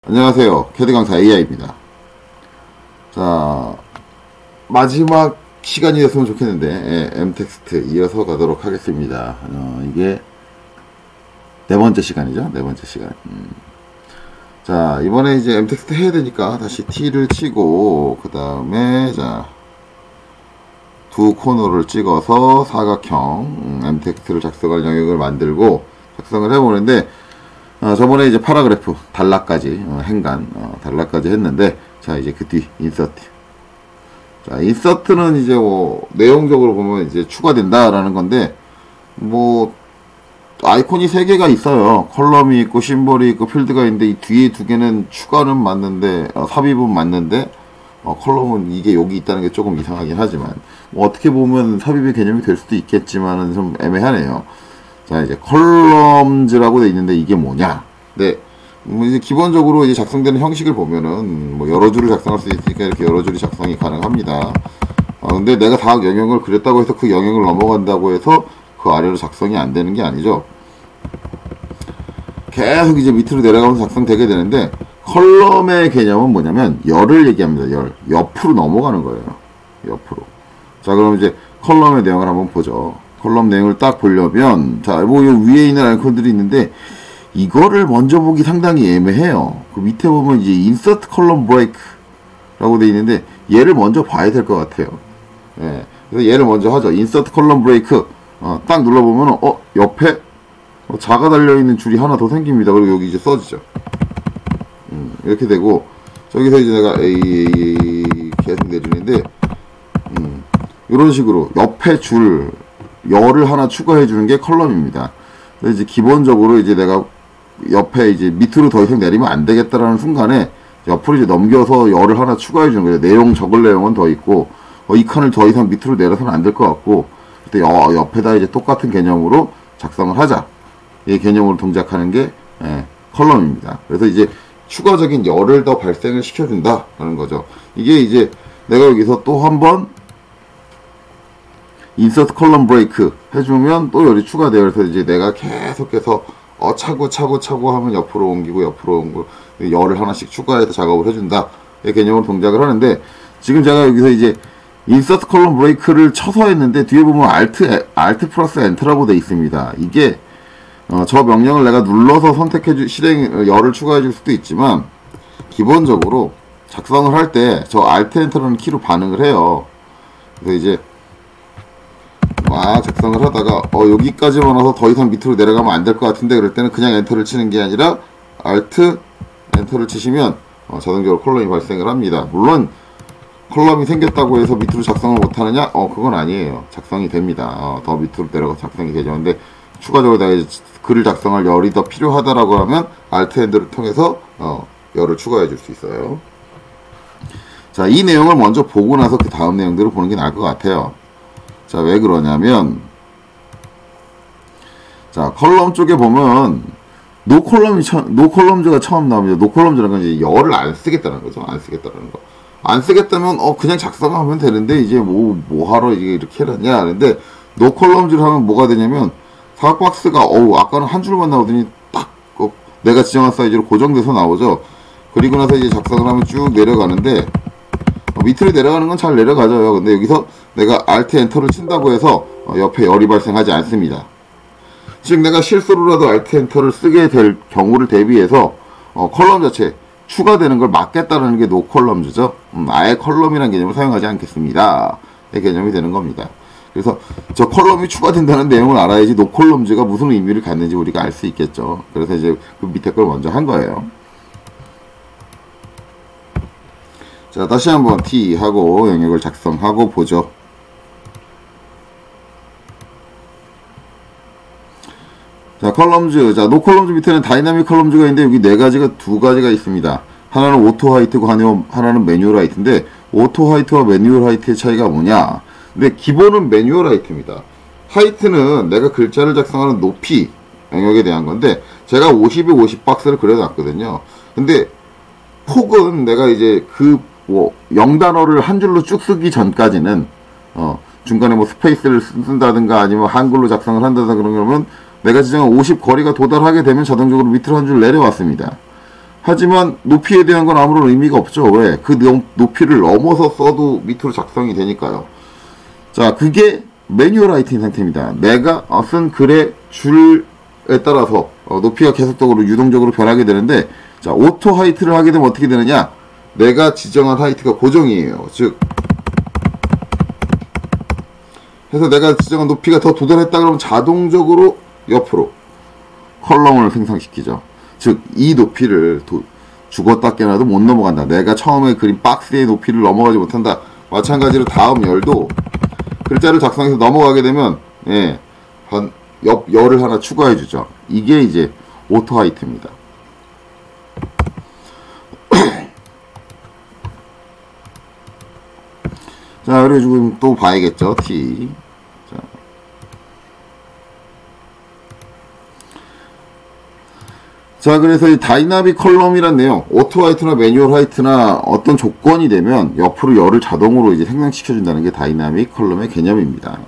안녕하세요. 캐드 강사 AI입니다. 자, 마지막 시간이 됐으면 좋겠는데, M텍스트 이어서 가도록 하겠습니다. 이게 네 번째 시간이죠. 네 번째 시간. 자, 이번에 이제 M텍스트 해야 되니까 다시 T를 치고, 그 다음에, 자, 두 코너를 찍어서 사각형, M텍스트를 작성할 영역을 만들고 작성을 해보는데, 저번에 이제 파라그래프, 단락까지, 행간, 단락까지 했는데, 자, 이제 그 뒤, 인서트. 자, 인서트는 이제 내용적으로 보면 이제 추가된다라는 건데, 아이콘이 3개가 있어요. 컬럼이 있고, 심볼이 있고, 필드가 있는데, 이 뒤에 2개는 추가는 맞는데, 삽입은 맞는데, 컬럼은 이게 여기 있다는 게 조금 이상하긴 하지만, 어떻게 보면 삽입의 개념이 될 수도 있겠지만은 좀 애매하네요. 자, 이제 컬럼즈라고 돼 있는데 이게 뭐냐? 네. 이제 기본적으로 이제 작성되는 형식을 보면은 여러 줄을 작성할 수 있으니까 이렇게 여러 줄이 작성이 가능합니다. 근데 내가 다 영역을 그렸다고 해서 그 영역을 넘어간다고 해서 그 아래로 작성이 안 되는 게 아니죠. 계속 이제 밑으로 내려가면서 작성되게 되는데, 컬럼의 개념은 뭐냐면 열을 얘기합니다. 열. 옆으로 넘어가는 거예요. 옆으로. 자, 그럼 이제 컬럼의 내용을 한번 보죠. 컬럼 내용을 딱 보려면, 자, 위에 있는 아이콘들이 있는데, 이거를 먼저 보기 상당히 애매해요. 그 밑에 보면 이제 insert column break라고 돼 있는데, 얘를 먼저 봐야 될 것 같아요. 예. 그래서 얘를 먼저 하죠. insert column break. 딱 눌러보면, 옆에, 자가 달려있는 줄이 하나 더 생깁니다. 그리고 여기 이제 써지죠. 이렇게 되고, 저기서 이제 내가 A 계속 내리는데, 이런 식으로 옆에 줄, 열을 하나 추가해 주는 게 컬럼입니다. 그래서 이제 기본적으로 이제 내가 옆에 이제 밑으로 더 이상 내리면 안 되겠다라는 순간에 옆으로 이제 넘겨서 열을 하나 추가해 주는 거예요. 내용 적을 내용은 더 있고, 이 칸을 더 이상 밑으로 내려서는 안 될 것 같고, 그때 옆에다 이제 똑같은 개념으로 작성을 하자. 이 개념으로 동작하는 게 컬럼입니다. 그래서 이제 추가적인 열을 더 발생을 시켜준다라는 거죠. 이게 이제 내가 여기서 또 한번 insert column break 해주면 또 열이 추가돼요. 그래서 이제 내가 계속해서 차고 하면 옆으로 옮기고 열을 하나씩 추가해서 작업을 해준다. 이 개념으로 동작을 하는데, 지금 제가 여기서 이제 insert column break를 쳐서 했는데, 뒤에 보면 alt 플러스 enter라고 돼 있습니다. 이게 저 명령을 내가 눌러서 열을 추가해 줄 수도 있지만, 기본적으로 작성을 할 때 저 alt enter라는 키로 반응을 해요. 그래서 이제 막 작성을 하다가 여기까지만 와서 더 이상 밑으로 내려가면 안 될 것 같은데, 그럴 때는 그냥 엔터를 치는 게 아니라 Alt 엔터를 치시면 자동적으로 컬럼이 발생을 합니다. 물론 컬럼이 생겼다고 해서 밑으로 작성을 못하느냐? 그건 아니에요. 작성이 됩니다. 더 밑으로 내려가서 작성이 되죠. 근데 추가적으로 내가 이제 글을 작성할 열이 더 필요하다라고 하면 Alt 엔터를 통해서 열을 추가해 줄 수 있어요. 자, 이 내용을 먼저 보고 나서 그 다음 내용들을 보는 게 나을 것 같아요. 자, 왜 그러냐면, 자, 컬럼 쪽에 보면, 노컬럼즈가 처음 나옵니다. 노컬럼즈라는 건 이제 열을 안 쓰겠다는 거죠. 안 쓰겠다는 거. 안 쓰겠다면, 그냥 작성하면 되는데, 이제 뭐하러 이렇게 해놨냐 하는데, 노컬럼즈를 하면 뭐가 되냐면, 사각박스가, 아까는 한 줄만 나오더니 딱, 내가 지정한 사이즈로 고정돼서 나오죠. 그리고 나서 이제 작성을 하면 쭉 내려가는데, 밑으로 내려가는 건 잘 내려가죠. 근데 여기서 내가 Alt 엔터를 친다고 해서 옆에 열이 발생하지 않습니다. 즉 내가 실수로라도 Alt 엔터를 쓰게 될 경우를 대비해서 컬럼 자체 추가되는 걸 막겠다는 게 노컬럼즈죠. 아예 컬럼이라는 개념을 사용하지 않겠습니다. 이 개념이 되는 겁니다. 그래서 저 컬럼이 추가된다는 내용을 알아야지 노컬럼즈가 무슨 의미를 갖는지 우리가 알 수 있겠죠. 그래서 이제 그 밑에 걸 먼저 한 거예요. 자, 다시 한번 T 하고 영역을 작성하고 보죠. 자, 컬럼즈. 자, 노컬럼즈 밑에는 다이나믹 컬럼즈가 있는데, 여기 2가지가 있습니다. 하나는 오토 하이트고 하나는 매뉴얼 하이트인데, 오토 하이트와 매뉴얼 하이트의 차이가 뭐냐? 근데 기본은 매뉴얼 하이트입니다. 하이트는 내가 글자를 작성하는 높이 영역에 대한 건데, 제가 50에 50 박스를 그려놨거든요. 근데 폭은 내가 이제 0단어를 한 줄로 쭉 쓰기 전까지는, 중간에 스페이스를 쓴다든가 아니면 한글로 작성을 한다든가 그러면 내가 지정한 50 거리가 도달하게 되면 자동적으로 밑으로 한 줄 내려왔습니다. 하지만 높이에 대한 건 아무런 의미가 없죠. 왜? 그 높이를 넘어서 써도 밑으로 작성이 되니까요. 자, 그게 매뉴얼 하이트인 상태입니다. 내가 쓴 글의 줄에 따라서 높이가 계속적으로 유동적으로 변하게 되는데, 자, 오토 하이트를 하게 되면 어떻게 되느냐? 내가 지정한 하이트가 고정이에요. 즉, 해서 내가 지정한 높이가 더 도달했다 그러면 자동적으로 옆으로 컬럼을 생성시키죠. 즉, 이 높이를 죽었다 깨나도 못 넘어간다. 내가 처음에 그린 박스의 높이를 넘어가지 못한다. 마찬가지로 다음 열도 글자를 작성해서 넘어가게 되면, 예, 열을 하나 추가해 주죠. 이게 이제 오토 하이트입니다. 자, 그리고 지금 또 봐야겠죠. T. 자, 그래서 이 다이나믹 컬럼이란 내용, 오토 하이트나 매뉴얼 하이트나 어떤 조건이 되면 옆으로 열을 자동으로 이제 생성시켜준다는 게 다이나믹 컬럼의 개념입니다.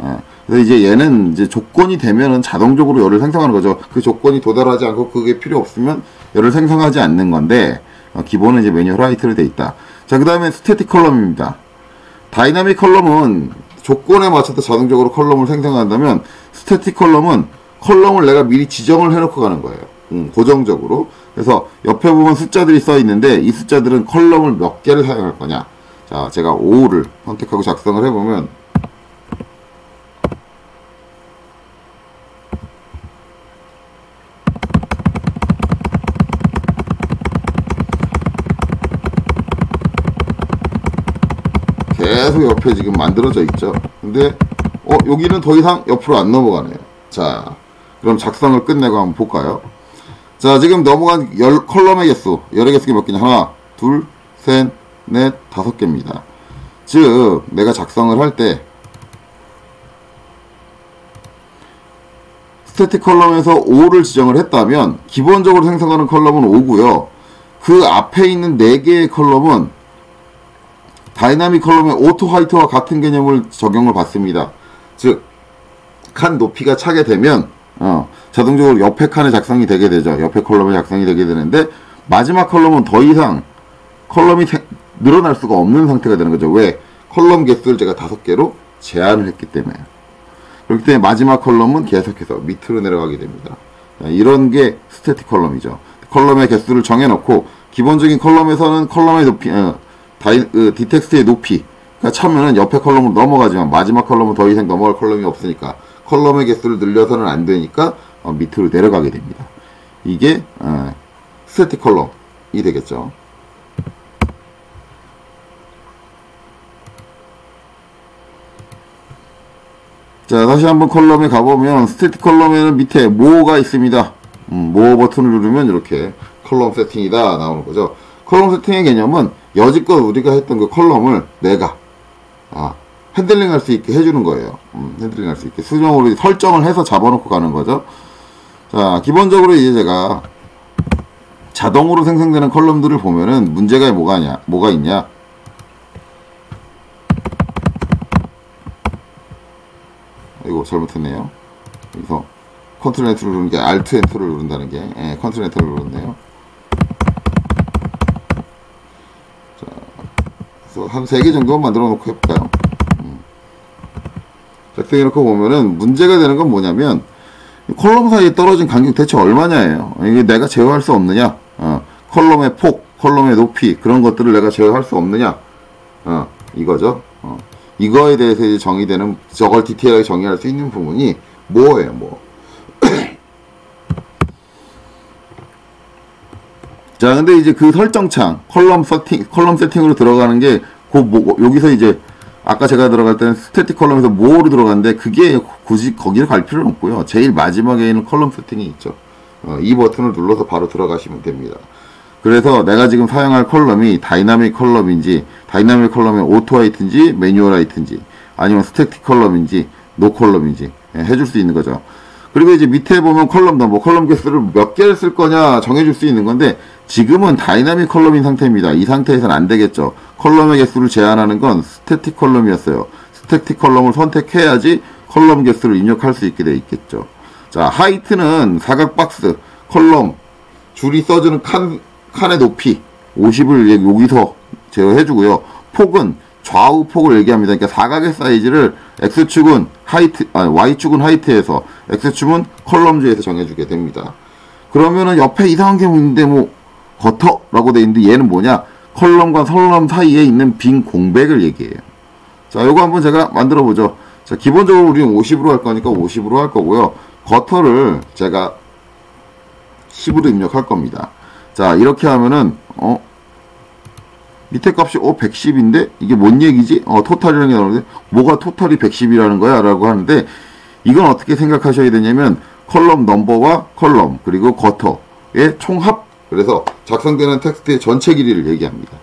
그래서 이제 얘는 이제 조건이 되면은 자동적으로 열을 생성하는 거죠. 그 조건이 도달하지 않고 그게 필요 없으면 열을 생성하지 않는 건데, 기본은 이제 매뉴얼 하이트로 돼 있다. 자, 그 다음에 스태틱 컬럼입니다. 다이나믹 컬럼은 조건에 맞춰서 자동적으로 컬럼을 생성한다면, 스태틱 컬럼은 컬럼을 내가 미리 지정을 해놓고 가는 거예요. 고정적으로. 그래서 옆에 보면 숫자들이 써 있는데, 이 숫자들은 컬럼을 몇 개를 사용할 거냐. 자, 제가 5를 선택하고 작성을 해보면, 계속 옆에 지금 만들어져 있죠. 근데 여기는 더 이상 옆으로 안 넘어가네요. 자, 그럼 작성을 끝내고 한번 볼까요? 자, 지금 넘어간 컬럼의 개수, 열의 개수가 몇 개냐? 하나, 둘, 셋, 넷, 5개입니다. 즉, 내가 작성을 할 때 스태틱 컬럼에서 5를 지정을 했다면 기본적으로 생성하는 컬럼은 5고요. 그 앞에 있는 4개의 컬럼은 다이나믹 컬럼의 오토 하이트와 같은 개념을 적용을 받습니다. 즉, 칸 높이가 차게 되면 자동적으로 옆에 칸에 작성이 되게 되죠. 옆에 컬럼에 작성이 되게 되는데, 마지막 컬럼은 더 이상 컬럼이 늘어날 수가 없는 상태가 되는 거죠. 왜? 컬럼 개수를 제가 5개로 제한을 했기 때문에. 그렇기 때문에 마지막 컬럼은 계속해서 밑으로 내려가게 됩니다. 이런 게 스태틱 컬럼이죠. 컬럼의 개수를 정해놓고, 기본적인 컬럼에서는 컬럼의 높이, 디텍스트의 높이가 차면은 옆에 컬럼으로 넘어가지만, 마지막 컬럼은 더 이상 넘어갈 컬럼이 없으니까 컬럼의 개수를 늘려서는 안 되니까 밑으로 내려가게 됩니다. 이게 스태틱 컬럼이 되겠죠. 자, 다시 한번 컬럼에 가보면, 스태틱 컬럼에는 밑에 모어가 있습니다. 모어 버튼을 누르면 이렇게 컬럼 세팅이다 나오는 거죠. 컬럼 세팅의 개념은 여지껏 우리가 했던 그 컬럼을 내가 핸들링 할 수 있게 해주는 거예요. 핸들링 할 수 있게 수정으로 설정을 해서 잡아놓고 가는 거죠. 자, 기본적으로 이제 제가 자동으로 생성되는 컬럼들을 보면은 문제가 뭐가 있냐. 이거 잘못했네요. 여기서 컨트롤 엔터를 누르는 게 알트 엔터를 누른다는 게, 컨트롤 엔터를 누르네요. 자, 그래서 한 3개 정도 만들어 놓고 해볼까요? 작성해놓고 보면은 문제가 되는 건 뭐냐면, 컬럼 사이에 떨어진 간격 대체 얼마냐예요. 이게 내가 제어할 수 없느냐. 컬럼의 폭, 컬럼의 높이, 그런 것들을 내가 제어할 수 없느냐. 이거죠. 이거에 대해서 이제 정의되는, 저걸 디테일하게 정의할 수 있는 부분이 뭐예요, 뭐. 자, 근데 이제 그 설정창, 컬럼 세팅으로 들어가는 게, 여기서 이제, 아까 제가 들어갈 때는 스태틱 컬럼에서 모어로 들어갔는데, 그게 굳이 거기를 갈 필요는 없고요. 제일 마지막에 있는 컬럼 세팅이 있죠. 이 버튼을 눌러서 바로 들어가시면 됩니다. 그래서 내가 지금 사용할 컬럼이 다이나믹 컬럼인지, 다이나믹 컬럼의 오토 하이트인지, 매뉴얼 하이트인지, 아니면 스태틱 컬럼인지, 노 컬럼인지 해줄 수 있는 거죠. 그리고 이제 밑에 보면 컬럼 넘버, 컬럼 개수를 몇 개를 쓸 거냐 정해줄 수 있는 건데, 지금은 다이나믹 컬럼인 상태입니다. 이 상태에서는 안 되겠죠. 컬럼의 개수를 제한하는 건 스태틱 컬럼이었어요. 스태틱 컬럼을 선택해야지 컬럼 개수를 입력할 수 있게 돼 있겠죠. 자, 하이트는 사각 박스, 컬럼, 줄이 써주는 칸 칸의 높이 50을 여기서 제어해주고요. 폭은 좌우 폭을 얘기합니다. 그러니까 사각의 사이즈를 X축은 하이트, Y축은 하이트에서 X축은 컬럼주에서 정해주게 됩니다. 그러면은 옆에 이상한 게 있는데 뭐 거터라고 돼 있는데 얘는 뭐냐? 컬럼과 컬럼 사이에 있는 빈 공백을 얘기해요. 자, 요거 한번 제가 만들어 보죠. 자, 기본적으로 우리는 50으로 할 거니까 50으로 할 거고요. 거터를 제가 10으로 입력할 겁니다. 자, 이렇게 하면은 밑에 값이 110인데 이게 뭔 얘기지? 토탈이라는 게 나오는데 뭐가 토탈이 110이라는 거야? 라고 하는데 이건 어떻게 생각하셔야 되냐면 컬럼 넘버와 컬럼 그리고 거터의 총합, 그래서 작성되는 텍스트의 전체 길이를 얘기합니다.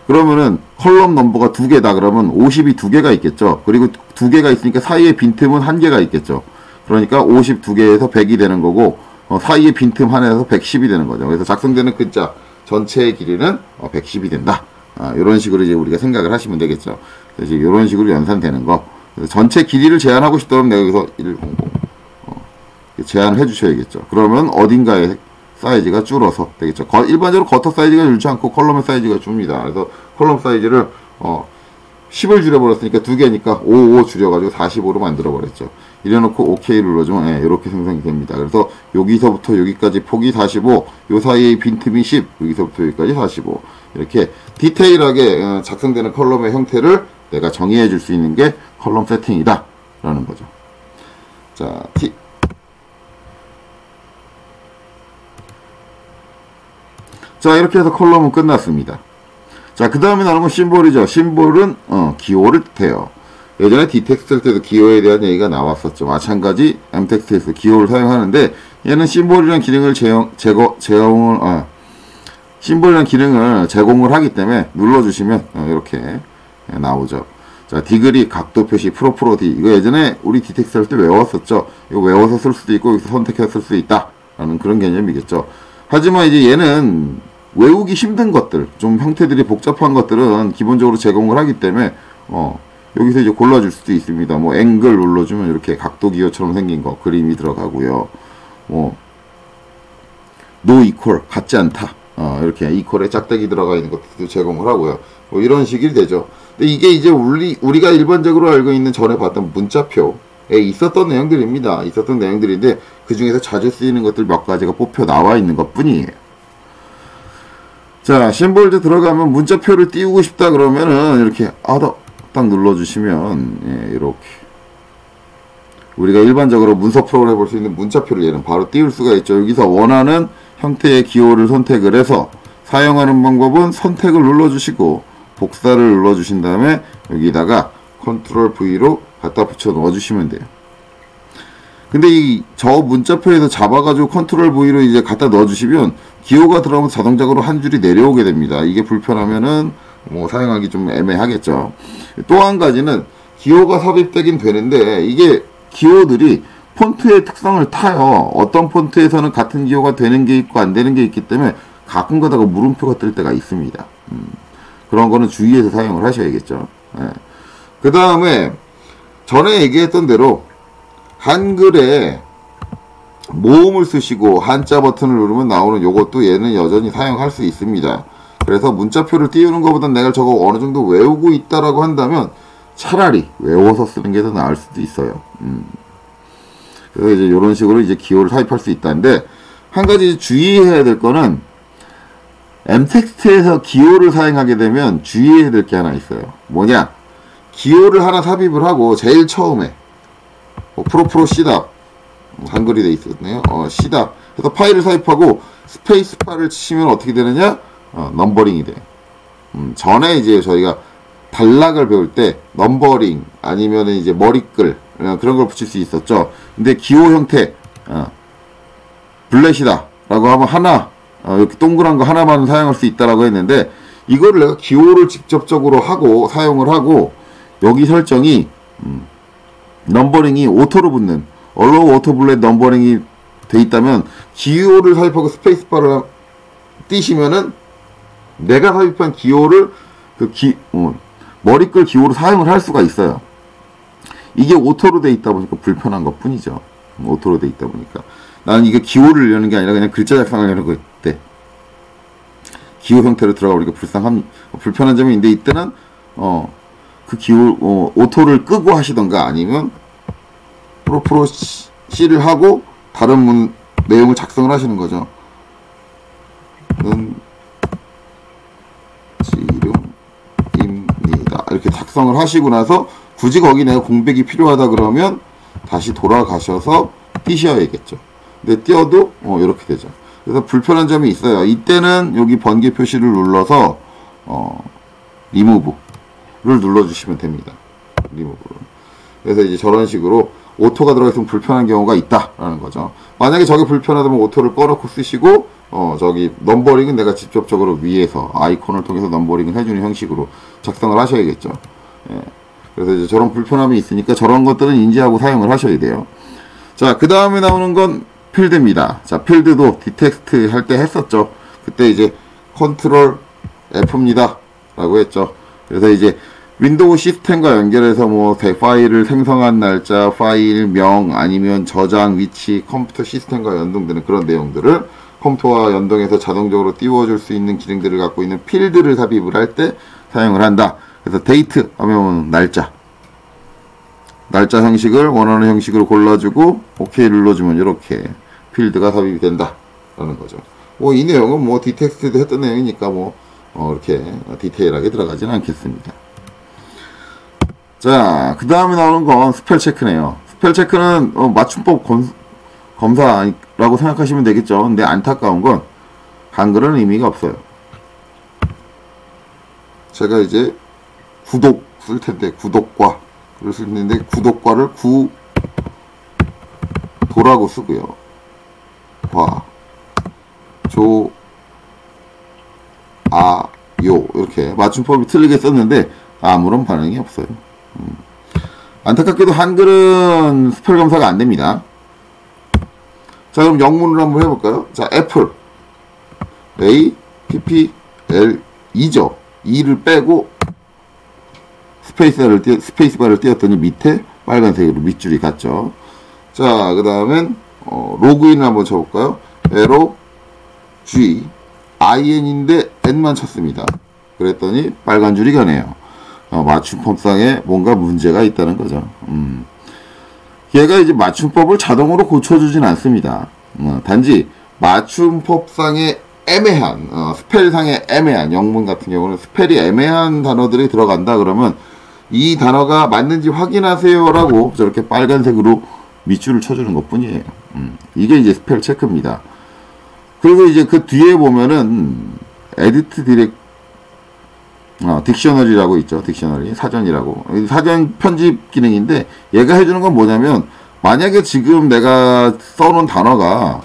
그러면은 컬럼 넘버가 2개다 그러면 50이 2개가 있겠죠. 그리고 2개가 있으니까 사이에 빈틈은 1개가 있겠죠. 그러니까 52개에서 100이 되는 거고 사이에 빈틈 하나에서 110이 되는 거죠. 그래서 작성되는 글자 전체의 길이는 110이 된다. 이런 식으로 이제 우리가 생각을 하시면 되겠죠. 그래서 이런 식으로 연산되는 거. 그래서 전체 길이를 제한하고 싶다면 내가 여기서 100 제한을 해주셔야겠죠. 그러면 어딘가에 사이즈가 줄어서 되겠죠. 일반적으로 거터 사이즈가 줄지 않고 컬럼의 사이즈가 줍니다. 그래서 컬럼 사이즈를 10을 줄여버렸으니까 2개니까 5 줄여가지고 45로 만들어버렸죠. 이래놓고 OK 눌러주면 이렇게 생성이 됩니다. 그래서 여기서부터 여기까지 폭이 45, 요 사이에 빈틈이 10, 여기서부터 여기까지 45. 이렇게 디테일하게 작성되는 컬럼의 형태를 내가 정의해 줄 수 있는 게 컬럼 세팅이다 라는 거죠. 자, 자, 이렇게 해서 컬럼은 끝났습니다. 자, 그 다음에 나오는 건 심볼이죠. 심볼은 기호를 뜻해요. 예전에 D텍스트 할 때도 기호에 대한 얘기가 나왔었죠. 마찬가지 M텍스트에서 기호를 사용하는데 얘는 심볼이라는 기능을 심볼이라는 기능을 제공을 하기 때문에 눌러주시면 이렇게 나오죠. 자, 디그리, 각도 표시, 프로디. 이거 예전에 우리 D텍스트 할 때 외웠었죠. 이거 외워서 쓸 수도 있고 여기서 선택해서 쓸 수 있다 라는 그런 개념이겠죠. 하지만 이제 얘는 외우기 힘든 것들, 좀 형태들이 복잡한 것들은 기본적으로 제공을 하기 때문에 여기서 이제 골라줄 수도 있습니다. 뭐 앵글 눌러주면 이렇게 각도 기호처럼 생긴 거 그림이 들어가고요. 노 이퀄 같지 않다. 이렇게 이퀄에 짝대기 들어가 있는 것도 제공을 하고요. 뭐 이런 식이 되죠. 근데 이게 이제 우리가 일반적으로 알고 있는 전에 봤던 문자표에 있었던 내용들입니다. 있었던 내용들인데 그 중에서 자주 쓰이는 것들 몇 가지가 뽑혀 나와 있는 것 뿐이에요. 자, 심볼드 들어가면 문자표를 띄우고 싶다 그러면은 이렇게 딱 눌러주시면 이렇게 우리가 일반적으로 문서 프로그램 볼 수 있는 문자표를 얘는 바로 띄울 수가 있죠. 여기서 원하는 형태의 기호를 선택을 해서 사용하는 방법은 선택을 눌러주시고 복사를 눌러주신 다음에 여기다가 컨트롤 V로 갖다 붙여 넣어주시면 돼요. 근데 저 문자표에서 잡아가지고 컨트롤 V로 이제 갖다 넣어주시면 기호가 들어가면 자동적으로 한 줄이 내려오게 됩니다. 이게 불편하면은 뭐 사용하기 좀 애매하겠죠. 또 한 가지는 기호가 삽입되긴 되는데 이게 기호들이 폰트의 특성을 타요. 어떤 폰트에서는 같은 기호가 되는 게 있고 안 되는 게 있기 때문에 가끔 가다가 물음표가 뜰 때가 있습니다. 그런 거는 주의해서 사용을 하셔야겠죠. 그 다음에 전에 얘기했던 대로 한글에 모음을 쓰시고 한자 버튼을 누르면 나오는 요것도 얘는 여전히 사용할 수 있습니다. 그래서 문자표를 띄우는 것보다 내가 저거 어느 정도 외우고 있다라고 한다면 차라리 외워서 쓰는 게 더 나을 수도 있어요. 그래서 이제 이런 식으로 이제 기호를 삽입할 수 있다는데 한 가지 주의해야 될 거는 M텍스트에서 기호를 사용하게 되면 주의해야 될 게 하나 있어요. 뭐냐? 기호를 하나 삽입을 하고 제일 처음에 프로 C답 한글이 돼 있었네요. C답 그래서 파일을 삽입하고 스페이스바를 치시면 어떻게 되느냐? 넘버링이 돼. 전에 이제 저희가 단락을 배울 때 넘버링 아니면 이제 머리글 그런 걸 붙일 수 있었죠. 근데 기호 형태 블렛이다 라고 하면 하나 이렇게 동그란 거 하나만 사용할 수 있다라고 했는데 이거를 내가 기호를 직접적으로 하고 사용을 하고 여기 설정이 넘버링이 오토로 붙는 Allow Auto Bullet 넘버링이 돼 있다면 기호를 삽입하고 스페이스바를 띄시면은 내가 삽입한 기호를 머리글 기호로 사용을 할 수가 있어요. 이게 오토로 돼 있다 보니까 불편한 것 뿐이죠. 오토로 돼 있다 보니까 나는 이게 기호를 여는 게 아니라 그냥 글자 작성을 하는 거 때 기호 형태로 들어가 버리니까 불편한 점이 있는데, 이때는 그 기호 오토를 끄고 하시던가 아니면 프로 C를 하고 다른 내용을 작성을 하시는 거죠. 지름입니다. 이렇게 작성을 하시고 나서 굳이 거기 내가 공백이 필요하다 그러면 다시 돌아가셔서 띄셔야겠죠. 근데 띄어도 이렇게 되죠. 그래서 불편한 점이 있어요. 이때는 여기 번개 표시를 눌러서 리무브를 눌러주시면 됩니다. 리무브를. 그래서 이제 저런 식으로 오토가 들어가 있으면 불편한 경우가 있다라는 거죠. 만약에 저게 불편하다면 오토를 꺼놓고 쓰시고 저기 넘버링은 내가 직접적으로 위에서 아이콘을 통해서 넘버링을 해주는 형식으로 작성을 하셔야겠죠. 예. 그래서 이제 저런 불편함이 있으니까 저런 것들은 인지하고 사용을 하셔야 돼요. 자, 그 다음에 나오는 건 필드입니다. 자, 필드도 디텍스트 할 때 했었죠. 그때 이제 컨트롤 F입니다 라고 했죠. 그래서 이제 윈도우 시스템과 연결해서 뭐 파일을 생성한 날짜, 파일명, 아니면 저장 위치, 컴퓨터 시스템과 연동되는 그런 내용들을 컴퓨터와 연동해서 자동적으로 띄워줄 수 있는 기능들을 갖고 있는 필드를 삽입을 할 때 사용을 한다. 그래서 데이트 하면 날짜 형식을 원하는 형식으로 골라주고 OK 눌러주면 이렇게 필드가 삽입이 된다 라는 거죠. 뭐 이 내용은 뭐 디텍스트도 했던 내용이니까 이렇게 디테일하게 들어가지는 않겠습니다. 자, 그 다음에 나오는 건 스펠 체크네요. 스펠 체크는 맞춤법 검사라고 생각하시면 되겠죠. 근데 안타까운 건 한글은 의미가 없어요. 제가 이제 구독 쓸 텐데 구독과 를 쓸 텐데 구독과를 도라고 쓰고요. 요 이렇게 맞춤법이 틀리게 썼는데 아무런 반응이 없어요. 안타깝게도 한글은 스펠 검사가 안 됩니다. 자, 그럼 영문으로 한번 해볼까요? 자, 애플 A, P, L, E죠. E를 빼고 스페이스바를 띄웠더니 밑에 빨간색으로 밑줄이 갔죠. 자, 그 다음엔 로그인을 한번 쳐볼까요? L, G, IN인데 N만 쳤습니다. 그랬더니 빨간 줄이 가네요. 맞춤법상에 뭔가 문제가 있다는 거죠. 얘가 이제 맞춤법을 자동으로 고쳐주진 않습니다. 단지 맞춤법상의 애매한, 스펠상의 애매한, 영문 같은 경우는 스펠이 애매한 단어들이 들어간다 그러면 이 단어가 맞는지 확인하세요 라고 저렇게 빨간색으로 밑줄을 쳐주는 것 뿐이에요. 이게 이제 스펠 체크입니다. 그리고 이제 그 뒤에 보면은 에디트 딕셔너리라고 있죠. 딕셔너리 사전이라고 사전 편집 기능인데 얘가 해주는 건 뭐냐면 만약에 지금 내가 써놓은 단어가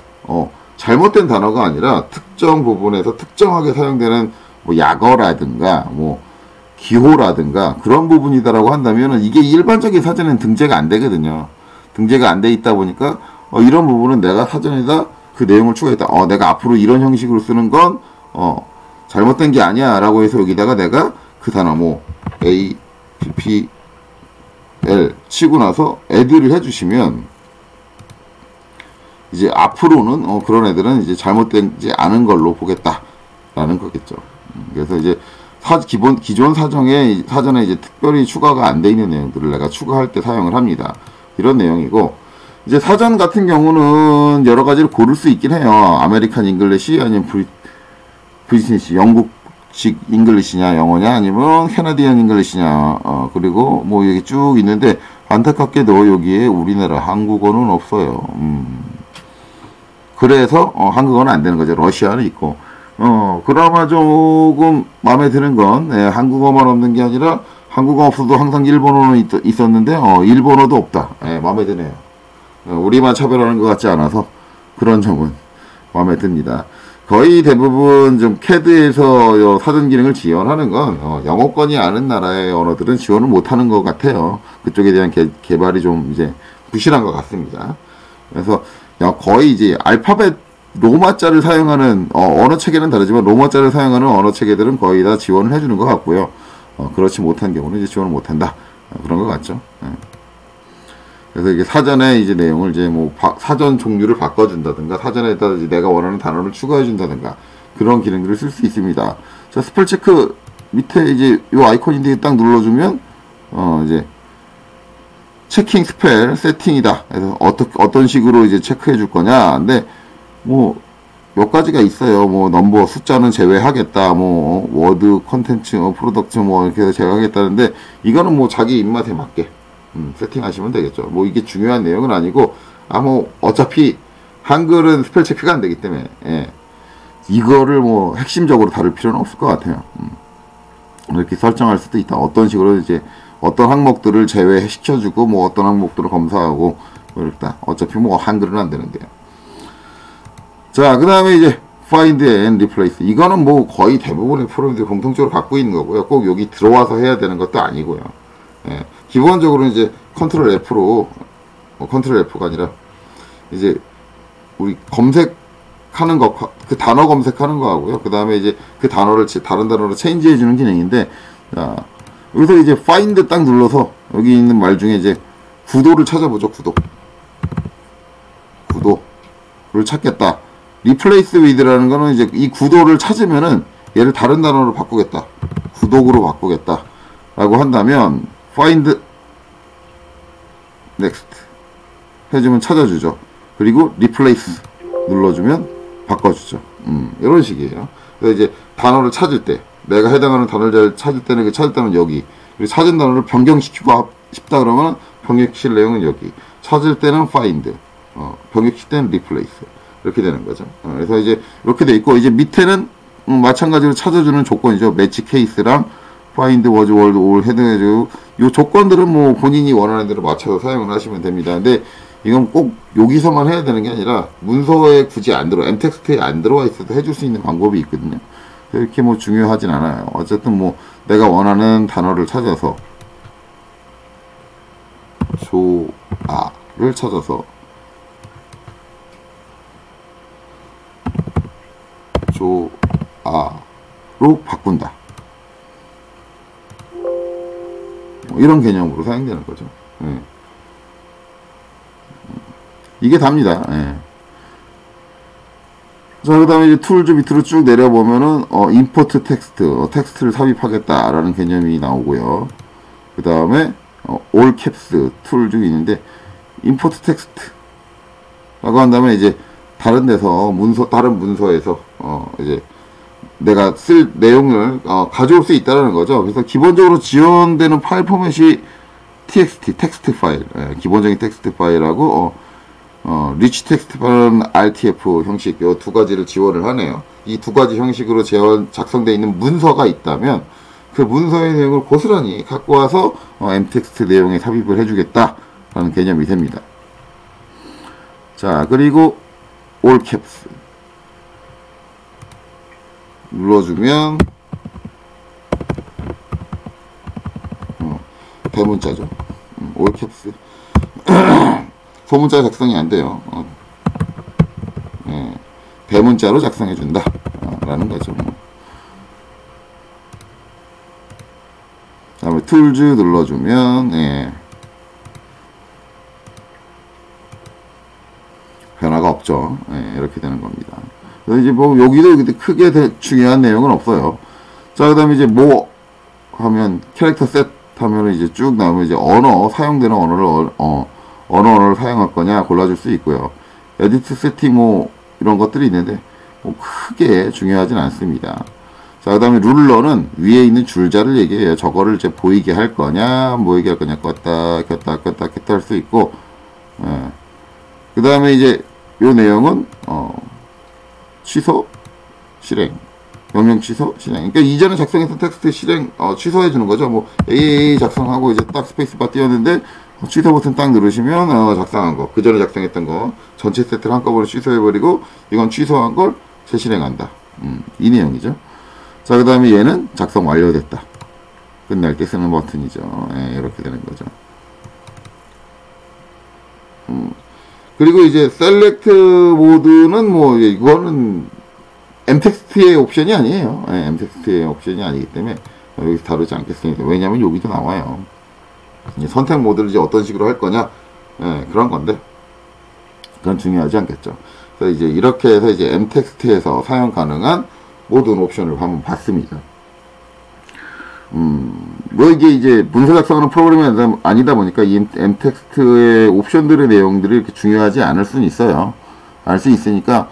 잘못된 단어가 아니라 특정 부분에서 특정하게 사용되는 뭐 약어라든가 뭐 기호라든가 그런 부분이다라고 한다면 이게 일반적인 사전에는 등재가 안 되거든요. 등재가 안 돼 있다 보니까 이런 부분은 내가 사전에다 그 내용을 추가했다. 내가 앞으로 이런 형식으로 쓰는 건 잘못된 게 아니야 라고 해서 여기다가 내가 그 단어 뭐 A, P, L 치고 나서 add를 해주시면 이제 앞으로는 그런 애들은 이제 잘못되지 않은 걸로 보겠다라는 거겠죠. 그래서 이제 기존 사전에 이제 특별히 추가가 안 돼 있는 내용들을 내가 추가할 때 사용을 합니다. 이런 내용이고 이제 사전 같은 경우는 여러 가지를 고를 수 있긴 해요. 아메리칸 잉글리시 아니면 브리티시 영국식 잉글리시냐 영어냐 아니면 캐나디안 잉글리시냐 그리고 뭐 여기 쭉 있는데 안타깝게도 여기에 우리나라 한국어는 없어요. 그래서 한국어는 안 되는 거죠. 러시아는 있고 그나마 조금 마음에 드는 건 한국어만 없는 게 아니라 한국어 없어도 항상 일본어는 있었는데 일본어도 없다. 마음에 드네요. 우리만 차별하는 것 같지 않아서 그런 점은 마음에 듭니다. 거의 대부분 좀 CAD에서 사전 기능을 지원하는 건 영어권이 아는 나라의 언어들은 지원을 못하는 것 같아요. 그쪽에 대한 개발이 좀 이제 부실한 것 같습니다. 그래서 거의 이제 알파벳 로마자를 사용하는 언어 체계는 다르지만 로마자를 사용하는 언어 체계들은 거의 다 지원을 해주는 것 같고요. 그렇지 못한 경우는 이제 지원을 못한다 그런 것 같죠. 그래서 이게 사전에 이제 내용을 이제 뭐 사전 종류를 바꿔준다든가 사전에다 이제 내가 원하는 단어를 추가해준다든가 그런 기능들을 쓸 수 있습니다. 자, 스펠 체크 밑에 이제 요 아이콘인데 딱 눌러주면 이제 체킹 스펠 세팅이다. 그래서 어떤 식으로 이제 체크해 줄 거냐. 근데 뭐 몇 가지가 있어요. 뭐 넘버 숫자는 제외하겠다. 뭐 워드 컨텐츠 프로덕트 뭐 이렇게 해서 제외하겠다는데 이거는 뭐 자기 입맛에 맞게 세팅하시면 되겠죠. 뭐 이게 중요한 내용은 아니고 뭐 어차피 한글은 스펠 체크가 안 되기 때문에 예. 이거를 뭐 핵심적으로 다룰 필요는 없을 것 같아요. 이렇게 설정할 수도 있다. 어떤 식으로 이제 어떤 항목들을 제외시켜주고 뭐 어떤 항목들을 검사하고 뭐 이렇다. 어차피 뭐 한글은 안 되는데요. 자, 그 다음에 이제 find and replace. 이거는 뭐 거의 대부분의 프로그램들이 공통적으로 갖고 있는 거고요. 꼭 여기 들어와서 해야 되는 것도 아니고요. 예. 기본적으로 이제 컨트롤 F로 컨트롤 F가 아니라 이제 우리 검색하는 거, 그 단어 검색하는 거 하고요. 그 다음에 이제 그 단어를 다른 단어로 체인지 해주는 기능인데, 자, 여기서 이제 find 딱 눌러서 여기 있는 말 중에 이제 구도를 찾아보죠. 구도를 찾겠다. replace with라는 거는 이제 이 구도를 찾으면은 얘를 다른 단어로 바꾸겠다. 구독으로 바꾸겠다. 라고 한다면 find next 해주면 찾아주죠. 그리고 replace 눌러주면 바꿔주죠. 이런 식이에요. 그래서 이제 단어를 찾을 때 내가 해당하는 단어를 찾을 때는 그 찾을 때는 여기, 그리고 찾은 단어를 변경시키고 싶다 그러면 변경시킬 내용은 여기, 찾을 때는 find, 변경시킬 때는 replace 이렇게 되는 거죠. 그래서 이제 이렇게 돼 있고, 이제 밑에는 마찬가지로 찾아주는 조건이죠. 매치 케이스랑 find was world all 해당해주고, 이 조건들은 뭐 본인이 원하는 대로 맞춰서 사용을 하시면 됩니다. 근데 이건 꼭 여기서만 해야 되는 게 아니라 문서에 굳이 안 들어, m텍스트에 안 들어와 있어도 해줄 수 있는 방법이 있거든요. 이렇게 뭐 중요하진 않아요. 어쨌든 뭐 내가 원하는 단어를 찾아서 조아를 찾아서 조아로 바꾼다. 이런 개념으로 사용되는 거죠. 예. 이게 답니다. 예. 자, 그 다음에 이제 툴즈 밑으로 쭉 내려보면은, 임포트 텍스트, 텍스트를 삽입하겠다라는 개념이 나오고요. 그 다음에, 올 캡스 툴 중에 있는데, 임포트 텍스트. 라고 한다면 이제, 다른 데서, 다른 문서에서, 이제, 내가 쓸 내용을, 가져올 수 있다는 거죠. 그래서 기본적으로 지원되는 파일 포맷이 txt, 텍스트 파일, 예, 기본적인 텍스트 파일하고, 리치 텍스트 파일은 RTF 형식, 이 두 가지를 지원을 하네요. 이 두 가지 형식으로 작성되어 있는 문서가 있다면 그 문서의 내용을 고스란히 갖고 와서 m텍스트 내용에 삽입을 해주겠다라는 개념이 됩니다. 자, 그리고 all caps 눌러주면 대문자죠. all caps 소문자 작성이 안 돼요. 예, 대문자로 작성해준다. 라는 거죠. 그 다음에 툴즈 눌러주면, 예, 변화가 없죠. 예, 이렇게 되는 겁니다. 그래서 이제 뭐, 여기도 크게 중요한 내용은 없어요. 자, 그 다음에 이제 뭐 하면, 캐릭터 셋 하면 이제 쭉 나오면 이제 사용되는 언어를 사용할 거냐 골라줄 수 있고요. 에디트 세팅 뭐 이런 것들이 있는데 뭐 크게 중요하진 않습니다. 자, 그 다음에 룰러는 위에 있는 줄자를 얘기해요. 저거를 이제 보이게 할 거냐, 안 보이게 할 거냐, 껐다 켰다 할 수 있고, 예. 그 다음에 이제 요 내용은 취소, 실행, 명령 취소, 실행. 그러니까 이전에 작성했던 텍스트 실행, 취소해 주는 거죠. 뭐 AA 작성하고 이제 딱 스페이스바 띄웠는데 취소 버튼 딱 누르시면 작성한 거, 그 전에 작성했던 거 전체 세트를 한꺼번에 취소해버리고 이건 취소한 걸 재실행한다. 이 내용이죠. 자, 그 다음에 얘는 작성 완료됐다. 끝날 때 쓰는 버튼이죠. 예, 이렇게 되는 거죠. 그리고 이제 셀렉트 모드는 뭐 이거는 m텍스트의 옵션이 아니에요. 예, m텍스트의 옵션이 아니기 때문에 여기서 다루지 않겠습니다. 왜냐하면 여기도 나와요. 선택 모드를 이제 어떤 식으로 할 거냐, 예, 그런 건데 그건 중요하지 않겠죠. 그래서 이제 이렇게 해서 이제 m텍스트에서 사용 가능한 모든 옵션을 한번 봤습니다. 뭐 이게 이제 문서 작성하는 프로그램이 아니다 보니까 이 M텍스트의 옵션들의 내용들이 이렇게 중요하지 않을 수는 있어요. 알 수 있으니까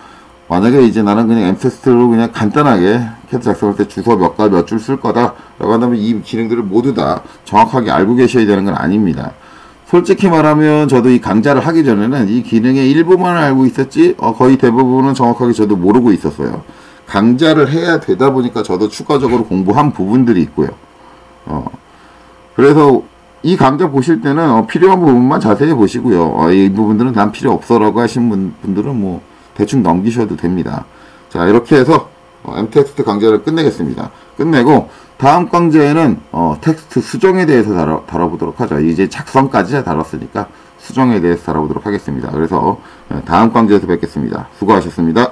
만약에 이제 나는 그냥 M텍스트로 그냥 간단하게 캐드 작성할 때 주소 몇 갈 몇 줄 쓸 거다 라고 한다면 이 기능들을 모두 다 정확하게 알고 계셔야 되는 건 아닙니다. 솔직히 말하면 저도 이 강좌를 하기 전에는 이 기능의 일부만 알고 있었지 거의 대부분은 정확하게 저도 모르고 있었어요. 강좌를 해야 되다 보니까 저도 추가적으로 공부한 부분들이 있고요. 그래서 이 강좌 보실 때는 필요한 부분만 자세히 보시고요. 이 부분들은 난 필요 없어 라고 하신 분들은 뭐 대충 넘기셔도 됩니다. 자, 이렇게 해서 M텍스트 강좌를 끝내겠습니다. 끝내고 다음 강좌에는 텍스트 수정에 대해서 다뤄보도록 하죠. 이제 작성까지 다뤘으니까 수정에 대해서 다뤄보도록 하겠습니다. 그래서 다음 강좌에서 뵙겠습니다. 수고하셨습니다.